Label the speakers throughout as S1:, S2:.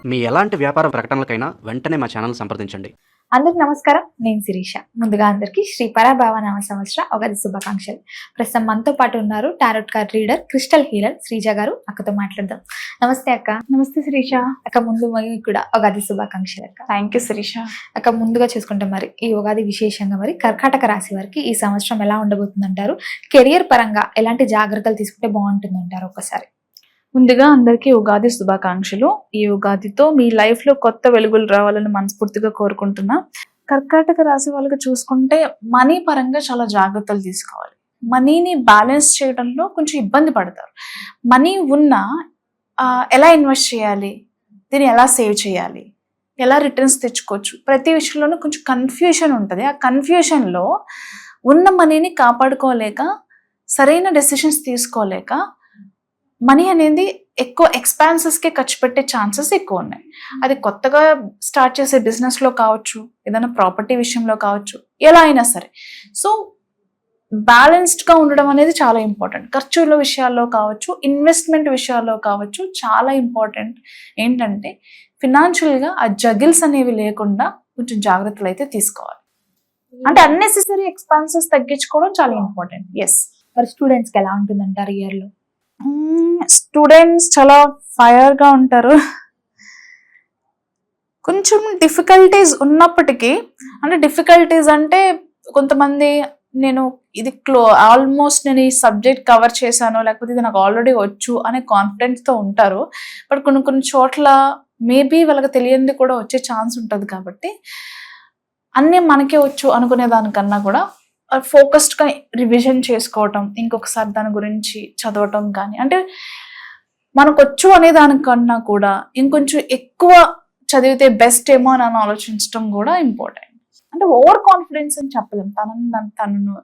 S1: మీ ఎలాంటి వ్యాపార ప్రకటనలకైనా వెంటనే మా ఛానల్ సంప్రదించండి.
S2: అందరికి నమస్కారం. నేను శిరీష. ముందుగా అందరికీ శ్రీ పరాభావ నామ సంవత్సర ఉగాది శుభాకాంక్షలు. ప్రస్తుతం మనతో పాటు ఉన్నారు tarot card reader, crystal healer Sreeja గారు. అక్కతో మాట్లాడదాం. నమస్తే అక్క.
S3: నమస్తే శిరీష.
S2: అక్క, ముందు కూడా ఉగాది శుభాకాంక్షలు అక్క.
S3: Thank you Shirisha.
S2: అక్క, ముందుగా చూసుకుంటే మరి ఈ ఉగాది విశేషంగా మరి కర్కాటక రాశి వారికి ఈ సంవత్సరం ఎలా ఉండబోతుంది అంటారు? కెరియర్ పరంగా ఎలాంటి జాగ్రత్తలు తీసుకుంటే బాగుంటుంది అంటారు? ఒకసారి
S3: ముందుగా అందరికీ ఉగాది శుభాకాంక్షలు. ఈ ఉగాదితో మీ లైఫ్ లో కొత్త వెలుగులు రావాలని మనస్ఫూర్తిగా కోరుకుంటున్నా. కర్కాటక రాశి వాళ్ళకి చూసుకుంటే మనీ పరంగా చాలా జాగ్రత్తలు తీసుకోవాలి. మనీని బ్యాలెన్స్ చేయడంలో కొంచెం ఇబ్బంది పడతారు. మనీ ఉన్నా ఎలా ఇన్వెస్ట్ చేయాలి, దీన్ని ఎలా సేవ్ చేయాలి, ఎలా రిటర్న్స్ తెచ్చుకోవచ్చు, ప్రతి విషయంలోనూ కొంచెం కన్ఫ్యూషన్ ఉంటుంది. ఆ కన్ఫ్యూషన్లో ఉన్న మనీని కాపాడుకోలేక, సరైన డెసిషన్స్ తీసుకోలేక మనీ అనేది ఎక్కువ ఎక్స్పాన్సెస్కే ఖర్చు పెట్టే ఛాన్సెస్ ఎక్కువ ఉన్నాయి. అది కొత్తగా స్టార్ట్ చేసే బిజినెస్లో కావచ్చు, ఏదైనా ప్రాపర్టీ విషయంలో కావచ్చు, ఎలా అయినా సరే. సో బ్యాలెన్స్డ్గా ఉండడం అనేది చాలా ఇంపార్టెంట్. ఖర్చుల విషయాల్లో కావచ్చు, ఇన్వెస్ట్మెంట్ విషయాల్లో కావచ్చు, చాలా ఇంపార్టెంట్. ఏంటంటే ఫినాన్షియల్గా ఆ జగిల్స్ అనేవి లేకుండా కొంచెం జాగ్రత్తలు అయితే తీసుకోవాలి. అంటే అన్నెసెసరీ ఎక్స్పాన్సెస్ తగ్గించుకోవడం చాలా ఇంపార్టెంట్. ఎస్.
S2: మరి స్టూడెంట్స్కి ఎలా ఉంటుంది అంటారు ఇయర్లో?
S3: స్టూడెంట్స్ చాలా ఫైర్ గా ఉంటారు. కొంచెం డిఫికల్టీస్ ఉన్నప్పటికీ, అంటే డిఫికల్టీస్ అంటే కొంతమంది నేను ఇది ఆల్మోస్ట్ నేను ఈ సబ్జెక్ట్ కవర్ చేశాను, లేకపోతే ఇది నాకు ఆల్రెడీ వచ్చు అనే కాన్ఫిడెన్స్ తో ఉంటారు. బట్ కొన్ని చోట్ల మేబీ వాళ్ళకి తెలియంది కూడా వచ్చే ఛాన్స్ ఉంటుంది. కాబట్టి అన్నీ మనకే వచ్చు అనుకునే దానికన్నా కూడా ఫోకస్డ్గా రివిజన్ చేసుకోవటం, ఇంకొకసారి దాని గురించి చదవటం కానీ, అంటే మనకు వచ్చు అనే దానికన్నా కూడా ఇంకొంచెం ఎక్కువ చదివితే బెస్ట్ ఏమో అని ఆలోచించడం కూడా ఇంపార్టెంట్. అంటే ఓవర్ కాన్ఫిడెన్స్ అని చెప్పలేం. తనను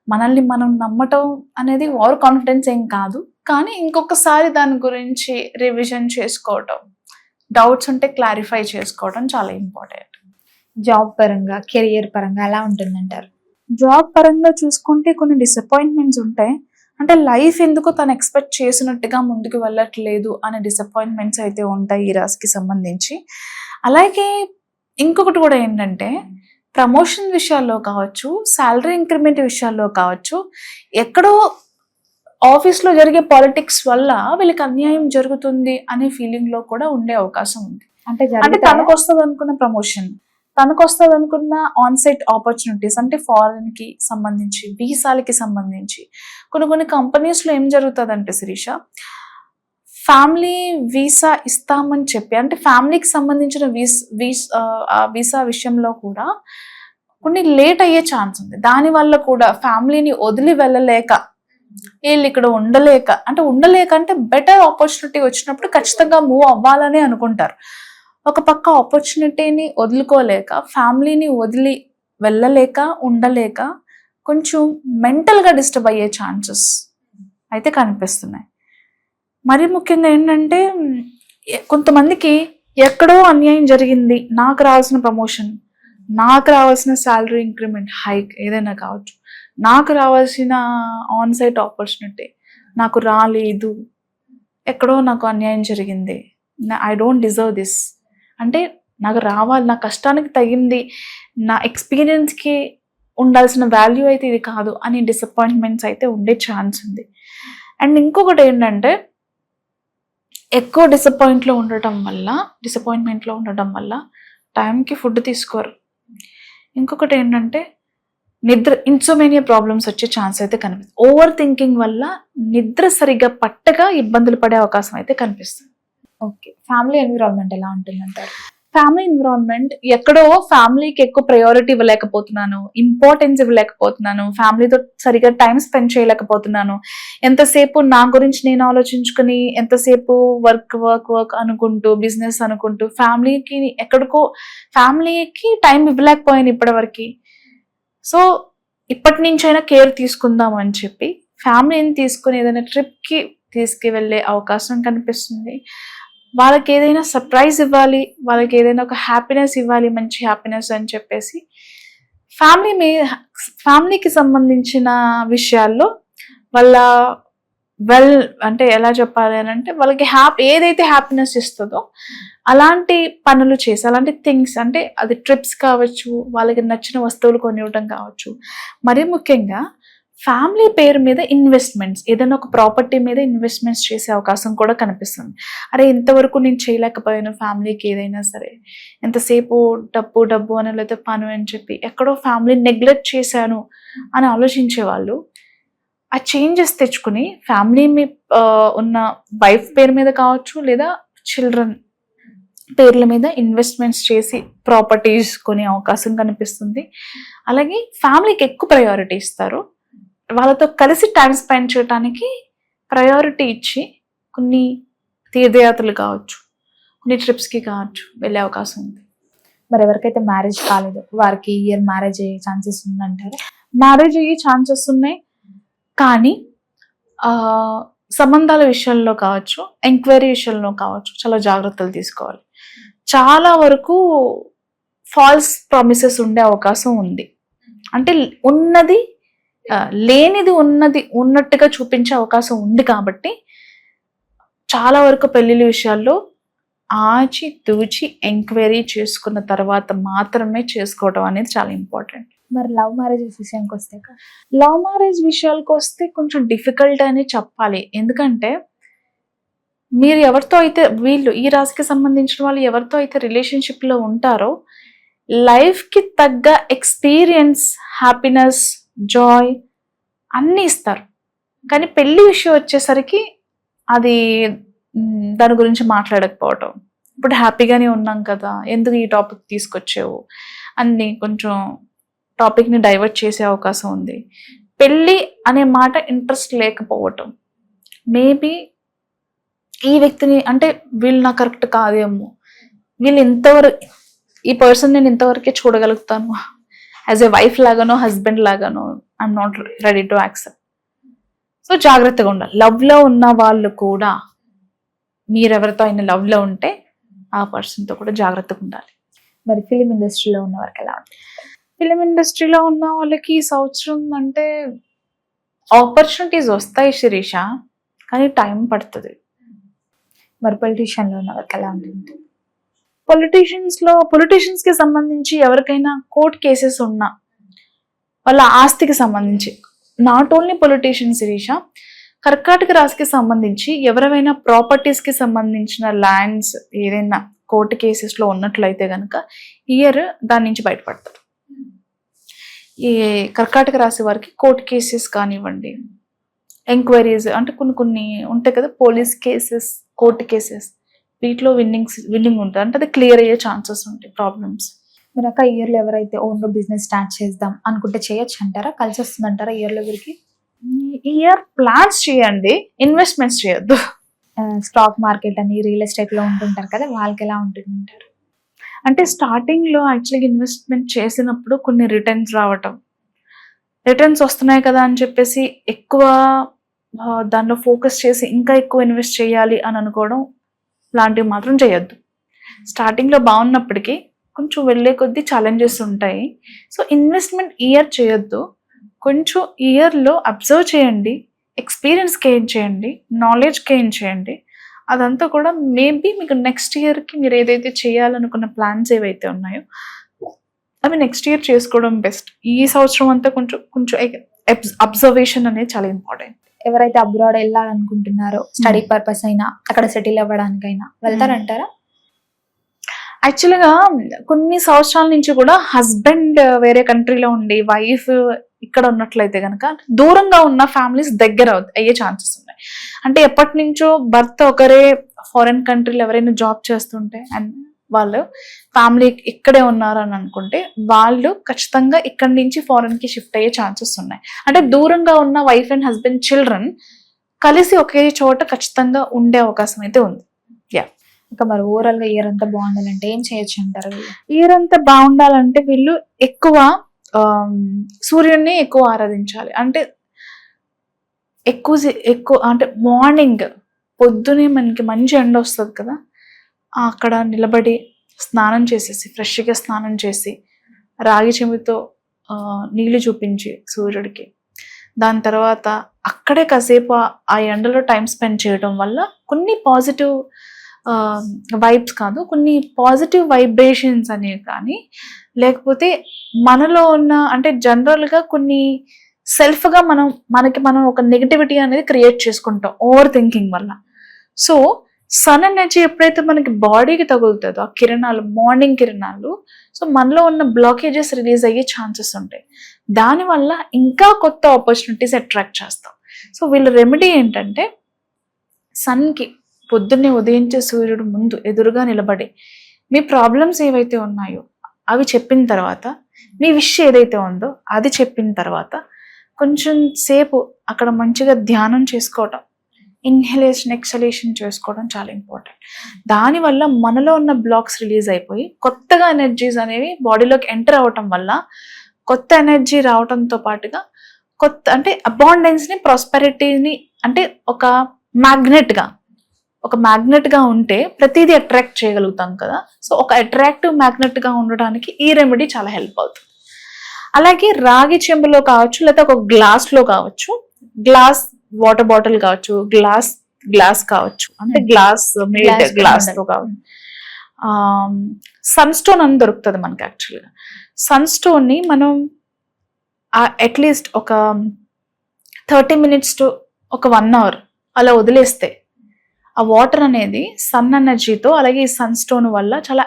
S3: మనల్ని మనం నమ్మటం అనేది ఓవర్ కాన్ఫిడెన్స్ ఏం కాదు, కానీ ఇంకొకసారి దాని గురించి రివిజన్ చేసుకోవటం, డౌట్స్ ఉంటే క్లారిఫై చేసుకోవడం చాలా ఇంపార్టెంట్.
S2: జాబ్ పరంగా, కెరియర్ పరంగా ఎలా ఉంటుందంటారు?
S3: జాబ్ పరంగా చూసుకుంటే కొన్ని డిసప్పాయింట్మెంట్స్ ఉంటాయి. అంటే లైఫ్ ఎందుకో తను ఎక్స్పెక్ట్ చేసినట్టుగా ముందుకు వెళ్ళట్లేదు అనే డిసప్పాయింట్మెంట్స్ అయితే ఉంటాయి ఈ రాశికి సంబంధించి. అలాగే ఇంకొకటి కూడా ఏంటంటే ప్రమోషన్ విషయాల్లో కావచ్చు, శాలరీ ఇంక్రిమెంట్ విషయాల్లో కావచ్చు, ఎక్కడో ఆఫీస్లో జరిగే పాలిటిక్స్ వల్ల వీళ్ళకి అన్యాయం జరుగుతుంది అనే ఫీలింగ్ లో కూడా ఉండే అవకాశం ఉంది. అంటే తనకు వస్తుంది అనుకున్న ప్రమోషన్, తనకు వస్తుంది అనుకున్న ఆన్ సైట్ ఆపర్చునిటీస్, అంటే ఫారెన్ కి సంబంధించి, వీసాలకి సంబంధించి కొన్ని కంపెనీస్లో ఏం జరుగుతుందంటే శిరీష, ఫ్యామిలీ వీసా ఇస్తామని చెప్పి, అంటే ఫ్యామిలీకి సంబంధించిన వీసా విషయంలో కూడా కొన్ని లేట్ అయ్యే ఛాన్స్ ఉంది. దానివల్ల కూడా ఫ్యామిలీని వదిలి వెళ్ళలేక, వీళ్ళు ఇక్కడ ఉండలేక అంటే బెటర్ ఆపర్చునిటీ వచ్చినప్పుడు ఖచ్చితంగా మూవ్ అవ్వాలని అనుకుంటారు. ఒక పక్క ఆపర్చునిటీని వదులుకోలేక, ఫ్యామిలీని వదిలి వెళ్ళలేక, ఉండలేక కొంచెం మెంటల్గా డిస్టర్బ్ అయ్యే ఛాన్సెస్ అయితే కనిపిస్తున్నాయి. మరి ముఖ్యంగా ఏంటంటే కొంతమందికి ఎక్కడో అన్యాయం జరిగింది, నాకు రావాల్సిన ప్రమోషన్, నాకు రావాల్సిన శాలరీ ఇంక్రిమెంట్, హైక్ ఏదైనా కావచ్చు, నాకు రావాల్సిన ఆన్ సైట్ ఆపర్చునిటీ నాకు రాలేదు, ఎక్కడో నాకు అన్యాయం జరిగింది, ఐ డోంట్ డిజర్వ్ దిస్, అంటే నాకు రావాలి, నా కష్టానికి తగింది, నా ఎక్స్పీరియన్స్కి ఉండాల్సిన వాల్యూ అయితే ఇది కాదు అని డిసప్పాయింట్మెంట్స్ అయితే ఉండే ఛాన్స్ ఉంది. అండ్ ఇంకొకటి ఏంటంటే ఎక్కువ డిసప్పాయింట్మెంట్లో ఉండటం వల్ల టైంకి ఫుడ్ తీసుకోరు. ఇంకొకటి ఏంటంటే ఇన్సోమేనియా ప్రాబ్లమ్స్ వచ్చే ఛాన్స్ అయితే కనిపిస్తుంది. ఓవర్ థింకింగ్ వల్ల నిద్ర సరిగ్గా పట్టగా ఇబ్బందులు పడే అవకాశం అయితే కనిపిస్తుంది.
S2: ఓకే. ఫ్యామిలీ ఎన్విరాన్మెంట్ ఎలా ఉంటుందంటారు?
S3: ఫ్యామిలీ ఎన్విరాన్మెంట్ ఎక్కడో ఫ్యామిలీకి ఎక్కువ ప్రయారిటీ ఇవ్వలేకపోతున్నాను, ఇంపార్టెన్స్ ఇవ్వలేకపోతున్నాను, ఫ్యామిలీతో సరిగా టైం స్పెండ్ చేయలేకపోతున్నాను, ఎంతసేపు నా గురించి నేను ఆలోచించుకుని, ఎంతసేపు వర్క్ అనుకుంటూ, బిజినెస్ అనుకుంటూ ఫ్యామిలీకి టైం ఇవ్వలేకపోయాను ఇప్పటివరకు. సో ఇప్పటి నుంచైనా కేర్ తీసుకుందాం అని చెప్పి ఫ్యామిలీని తీసుకుని ఏదైనా ట్రిప్కి తీసుకువెళ్ళే అవకాశం కనిపిస్తుంది. వాళ్ళకి ఏదైనా సర్ప్రైజ్ ఇవ్వాలి, వాళ్ళకి ఏదైనా ఒక హ్యాపీనెస్ ఇవ్వాలి, మంచి హ్యాపీనెస్ అని చెప్పేసి ఫ్యామిలీకి సంబంధించిన విషయాల్లో వాళ్ళ వెల్ అంటే ఎలా చెప్పాలి అని అంటే వాళ్ళకి ఏదైతే హ్యాపీనెస్ ఇస్తుందో అలాంటి పనులు చేసి, అలాంటి థింగ్స్ అంటే అది ట్రిప్స్ కావచ్చు, వాళ్ళకి నచ్చిన వస్తువులు కొనివ్వడం కావచ్చు, మరీ ముఖ్యంగా ఫ్యామిలీ పేరు మీద ఇన్వెస్ట్మెంట్స్, ఏదైనా ఒక ప్రాపర్టీ మీద ఇన్వెస్ట్మెంట్స్ చేసే అవకాశం కూడా కనిపిస్తుంది. అరే ఇంతవరకు నేను చేయలేకపోయాను ఫ్యామిలీకి ఏదైనా సరే, ఎంతసేపు డబ్బు డబ్బు అని లేకపోతే పని అని చెప్పి ఎక్కడో ఫ్యామిలీ నెగ్లెక్ట్ చేశాను అని ఆలోచించే వాళ్ళు ఆ చేంజెస్ తెచ్చుకుని ఫ్యామిలీ ఉన్న వైఫ్ పేరు మీద కావచ్చు లేదా చిల్డ్రన్ పేర్ల మీద ఇన్వెస్ట్మెంట్స్ చేసి ప్రాపర్టీస్ కొనే అవకాశం కనిపిస్తుంది. అలాగే ఫ్యామిలీకి ఎక్కువ ప్రయారిటీ ఇస్తారు, వాళ్ళతో కలిసి టైం స్పెండ్ చేయడానికి ప్రయారిటీ ఇచ్చి కొన్ని తీర్థయాత్రలు కావచ్చు, కొన్ని ట్రిప్స్కి కావచ్చు వెళ్ళే అవకాశం ఉంది.
S2: మరి ఎవరికైతే మ్యారేజ్ కాలేదు వారికి ఇయర్ మ్యారేజ్ అయ్యే ఛాన్సెస్ ఉందంటారా?
S3: మ్యారేజ్ అయ్యే ఛాన్సెస్ ఉన్నాయి, కానీ సంబంధాల విషయంలో కావచ్చు, ఎంక్వైరీ విషయంలో కావచ్చు చాలా జాగ్రత్తలు తీసుకోవాలి. చాలా వరకు ఫాల్స్ ప్రామిసెస్ ఉండే అవకాశం ఉంది. అంటే ఉన్నది లేనిది ఉన్నట్టుగా చూపించే అవకాశం ఉంది. కాబట్టి చాలా వరకు పెళ్లిళ్ళ విషయాల్లో ఆచి తూచి ఎంక్వైరీ చేసుకున్న తర్వాత మాత్రమే చేసుకోవడం అనేది చాలా ఇంపార్టెంట్.
S2: మరి లవ్ మ్యారేజ్ విషయానికి వస్తే
S3: లవ్ మ్యారేజ్ విషయాలకు వస్తే కొంచెం డిఫికల్ట్ అని చెప్పాలి. ఎందుకంటే మీరు ఎవరితో అయితే ఈ రాశికి సంబంధించిన వాళ్ళు ఎవరితో అయితే రిలేషన్షిప్లో ఉంటారో లైఫ్కి తగ్గ ఎక్స్పీరియన్స్, హ్యాపీనెస్, జాయ్ అన్నీ ఇస్తారు. కానీ పెళ్లి విషయం వచ్చేసరికి అది దాని గురించి మాట్లాడకపోవటం, ఇప్పుడు హ్యాపీగానే ఉన్నాం కదా ఎందుకు ఈ టాపిక్ తీసుకొచ్చావు అన్ని కొంచెం టాపిక్ని డైవర్ట్ చేసే అవకాశం ఉంది. పెళ్ళి అనే మాట ఇంట్రెస్ట్ లేకపోవటం, మేబీ ఈ వ్యక్తిని అంటే వీళ్ళు నాకు కరెక్ట్ కాదేమో, ఈ పర్సన్ నేను ఇంతవరకే చూడగలుగుతాను, యాజ్ ఎ వైఫ్ లాగానో హస్బెండ్ లాగానో I'm not ready to accept. So జాగ్రత్తగా ఉండాలి. లవ్లో ఉన్న వాళ్ళు కూడా మీరెవరితో అయినా లవ్లో ఉంటే ఆ పర్సన్తో కూడా జాగ్రత్తగా ఉండాలి.
S2: మరి ఫిలిం ఇండస్ట్రీలో ఉన్న వరకు ఎలా ఉంటుంది?
S3: ఫిలిం ఇండస్ట్రీలో ఉన్న వాళ్ళకి ఈ సంవత్సరం అంటే ఆపర్చునిటీస్ వస్తాయి శిరీష, కానీ టైం పడుతుంది.
S2: మరి పొలిటీషియన్లో ఉన్న వరకు ఎలా ఉంటుంది?
S3: పొలిటీషియన్స్కి సంబంధించి ఎవరికైనా కోర్ట్ కేసెస్ ఉన్నా వాళ్ళ ఆస్తికి సంబంధించి, నాట్ ఓన్లీ పొలిటీషియన్ శిరీష, కర్కాటక రాశికి సంబంధించి ఎవరైనా ప్రాపర్టీస్కి సంబంధించిన ల్యాండ్స్ ఏదైనా కోర్టు కేసెస్లో ఉన్నట్లయితే కనుక ఇయర్ దాని నుంచి బయటపడతారు. ఈ కర్కాటక రాశి వారికి కోర్టు కేసెస్ కానివ్వండి, ఎంక్వైరీస్ అంటే కొన్ని ఉంటాయి కదా, పోలీస్ కేసెస్, కోర్టు కేసెస్, వీటిలో విన్నింగ్ ఉంటుంది. అంటే అది క్లియర్ అయ్యే ఛాన్సెస్ ఉంటాయి ప్రాబ్లమ్స్.
S2: మీరు అక్క ఇయర్లో ఎవరైతే ఓన్గా బిజినెస్ స్టార్ట్ చేద్దాం అనుకుంటే చేయొచ్చు అంటారా? కలిసి వస్తుందంటారా ఇయర్లో వీరికి?
S3: ఇయర్ ప్లాన్స్ చేయండి, ఇన్వెస్ట్మెంట్స్ చేయొద్దు.
S2: స్టాక్ మార్కెట్ అని రియల్ ఎస్టేట్లో ఉంటుంటారు కదా, వాళ్ళకి ఎలా ఉంటుంది అంటారు?
S3: అంటే స్టార్టింగ్లో యాక్చువల్గా ఇన్వెస్ట్మెంట్ చేసినప్పుడు కొన్ని రిటర్న్స్ వస్తున్నాయి కదా అని చెప్పేసి ఎక్కువ దానిలో ఫోకస్ చేసి ఇంకా ఎక్కువ ఇన్వెస్ట్ చేయాలి అని అనుకోవడం లాంటివి మాత్రం చేయొద్దు. స్టార్టింగ్లో బాగున్నప్పటికీ కొంచెం వెళ్ళే కొద్దీ ఛాలెంజెస్ ఉంటాయి. సో ఇన్వెస్ట్మెంట్ ఇయర్ చేయొద్దు, కొంచెం ఇయర్లో అబ్జర్వ్ చేయండి, ఎక్స్పీరియన్స్ గెయిన్ చేయండి, నాలెడ్జ్ గెయిన్ చేయండి. అదంతా కూడా మేబీ మీకు నెక్స్ట్ ఇయర్కి మీరు ఏదైతే చేయాలనుకున్న ప్లాన్స్ ఏవైతే ఉన్నాయో అవి నెక్స్ట్ ఇయర్ చేసుకోవడం బెస్ట్. ఈ సంవత్సరం అంతా కొంచెం అబ్జర్వేషన్ అనేది చాలా ఇంపార్టెంట్.
S2: ఎవరైతే అబ్రాడ్ వెళ్ళాలనుకుంటున్నారో స్టడీ పర్పస్ అయినా అక్కడ సెటిల్ అవ్వడానికైనా వెళ్తారంటారా?
S3: యాక్చువల్గా కొన్ని సంవత్సరాల నుంచి కూడా హస్బెండ్ వేరే కంట్రీలో ఉండి వైఫ్ ఇక్కడ ఉన్నట్లయితే కనుక దూరంగా ఉన్న ఫ్యామిలీస్ దగ్గర అయ్యే ఛాన్సెస్ ఉన్నాయి. అంటే ఎప్పటి నుంచో భర్త ఒకరే ఫారెన్ కంట్రీలో ఎవరైనా జాబ్ చేస్తుంటే అండ్ వాళ్ళు ఫ్యామిలీ ఇక్కడే ఉన్నారు అని అనుకుంటే వాళ్ళు ఖచ్చితంగా ఇక్కడి నుంచి ఫారెన్కి షిఫ్ట్ అయ్యే ఛాన్సెస్ ఉన్నాయి. అంటే దూరంగా ఉన్న వైఫ్ అండ్ హస్బెండ్, చిల్డ్రన్ కలిసి ఒకే చోట ఖచ్చితంగా ఉండే అవకాశం అయితే ఉంది.
S2: ఇంకా మరి ఓవరాల్ గా ఇయర్ అంతా బాగుండాలంటే ఏం చేయొచ్చు అంటారు?
S3: ఇయర్ అంతా బాగుండాలంటే వీళ్ళు ఎక్కువ సూర్యుడిని ఎక్కువ ఆరాధించాలి. అంటే ఎక్కువ అంటే మార్నింగ్ పొద్దునే మనకి మంచి ఎండ వస్తుంది కదా, అక్కడ నిలబడి స్నానం చేసేసి ఫ్రెష్గా స్నానం చేసి రాగి చెంబుతో నీళ్లు చూపించి సూర్యుడికి దాని తర్వాత అక్కడే కాసేపు ఆ ఎండలో టైం స్పెండ్ చేయడం వల్ల కొన్ని పాజిటివ్ వైబ్స్ కాదు, కొన్ని పాజిటివ్ వైబ్రేషన్స్ అనేవి కానీ, లేకపోతే మనలో ఉన్న అంటే జనరల్గా కొన్ని సెల్ఫ్గా మనం ఒక నెగిటివిటీ అనేది క్రియేట్ చేసుకుంటాం ఓవర్ థింకింగ్ వల్ల. సో సన్ ఎనర్జీ ఎప్పుడైతే మనకి బాడీకి తగులుతుందో ఆ కిరణాలు, మార్నింగ్ కిరణాలు, సో మనలో ఉన్న బ్లాకేజెస్ రిలీజ్ అయ్యే ఛాన్సెస్ ఉంటాయి. దానివల్ల ఇంకా కొత్త ఆపర్చునిటీస్ అట్రాక్ట్ చేస్తాం. సో వీళ్ళ రెమెడీ ఏంటంటే, సన్కి పొద్దున్నే ఉదయించే సూర్యుడు ముందు ఎదురుగా నిలబడి మీ ప్రాబ్లమ్స్ ఏవైతే ఉన్నాయో అవి చెప్పిన తర్వాత, మీ విష్ ఏదైతే ఉందో అది చెప్పిన తర్వాత కొంచెం సేపు అక్కడ మంచిగా ధ్యానం చేసుకోవటం, ఇన్హలేషన్ ఎక్సలేషన్ చేసుకోవడం చాలా ఇంపార్టెంట్. దానివల్ల మనలో ఉన్న బ్లాక్స్ రిలీజ్ అయిపోయి కొత్తగా ఎనర్జీస్ అనేవి బాడీలోకి ఎంటర్ అవటం వల్ల కొత్త ఎనర్జీ రావడంతో పాటుగా కొత్త అంటే అబాండెన్స్ని, ప్రాస్పెరిటీని, అంటే ఒక మ్యాగ్నెట్గా ఉంటే ప్రతిదీ అట్రాక్ట్ చేయగలుగుతాం కదా. సో ఒక అట్రాక్టివ్ మ్యాగ్నెట్గా ఉండడానికి ఈ రెమెడీ చాలా హెల్ప్ అవుతుంది. అలాగే రాగి చెంబులో కావచ్చు, లేదా ఒక గ్లాస్లో కావచ్చు, గ్లాస్ వాటర్ బాటిల్ కావచ్చు, గ్లాస్ కావచ్చు, అంటే గ్లాస్ తో కావచ్చు. సన్ స్టోన్ అని దొరుకుతుంది మనకి. యాక్చువల్గా సన్ స్టోన్ ని మనం అట్లీస్ట్ ఒక 30 minutes టు ఒక 1 hour అలా వదిలేస్తే ఆ వాటర్ అనేది సన్ ఎనర్జీతో, అలాగే ఈ సన్ స్టోన్ వల్ల చాలా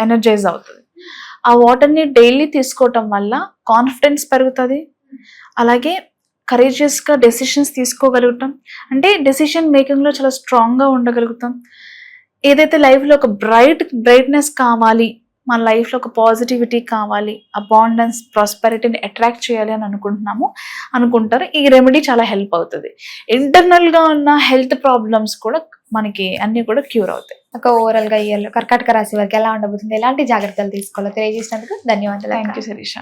S3: ఎనర్జైజ్ అవుతుంది. ఆ వాటర్ని డైలీ తీసుకోవటం వల్ల కాన్ఫిడెన్స్ పెరుగుతుంది. అలాగే కరేజియస్గా డెసిషన్స్ తీసుకోగలుగుతాం, అంటే డెసిషన్ మేకింగ్లో చాలా స్ట్రాంగ్గా ఉండగలుగుతాం. ఏదైతే లైఫ్లో ఒక బ్రైట్నెస్ కావాలి, మన లైఫ్లో ఒక పాజిటివిటీ కావాలి, అబాండెన్స్, ప్రాస్పెరిటీని అట్రాక్ట్ చేయాలి అని అనుకుంటారు. ఈ రెమెడీ చాలా హెల్ప్ అవుతుంది. ఇంటర్నల్గా ఉన్న హెల్త్ ప్రాబ్లమ్స్ కూడా మనకి అన్నీ కూడా క్యూర్ అవుతాయి.
S2: ఒక ఓవరాల్గా ఇయర్లో కర్కాటక రాశి వారికి ఎలా ఉండబోతుంది, ఎలాంటి జాగ్రత్తలు తీసుకోవాలో తెలియజేసినందుకు ధన్యవాదాలు.
S3: Thank you Sirisha.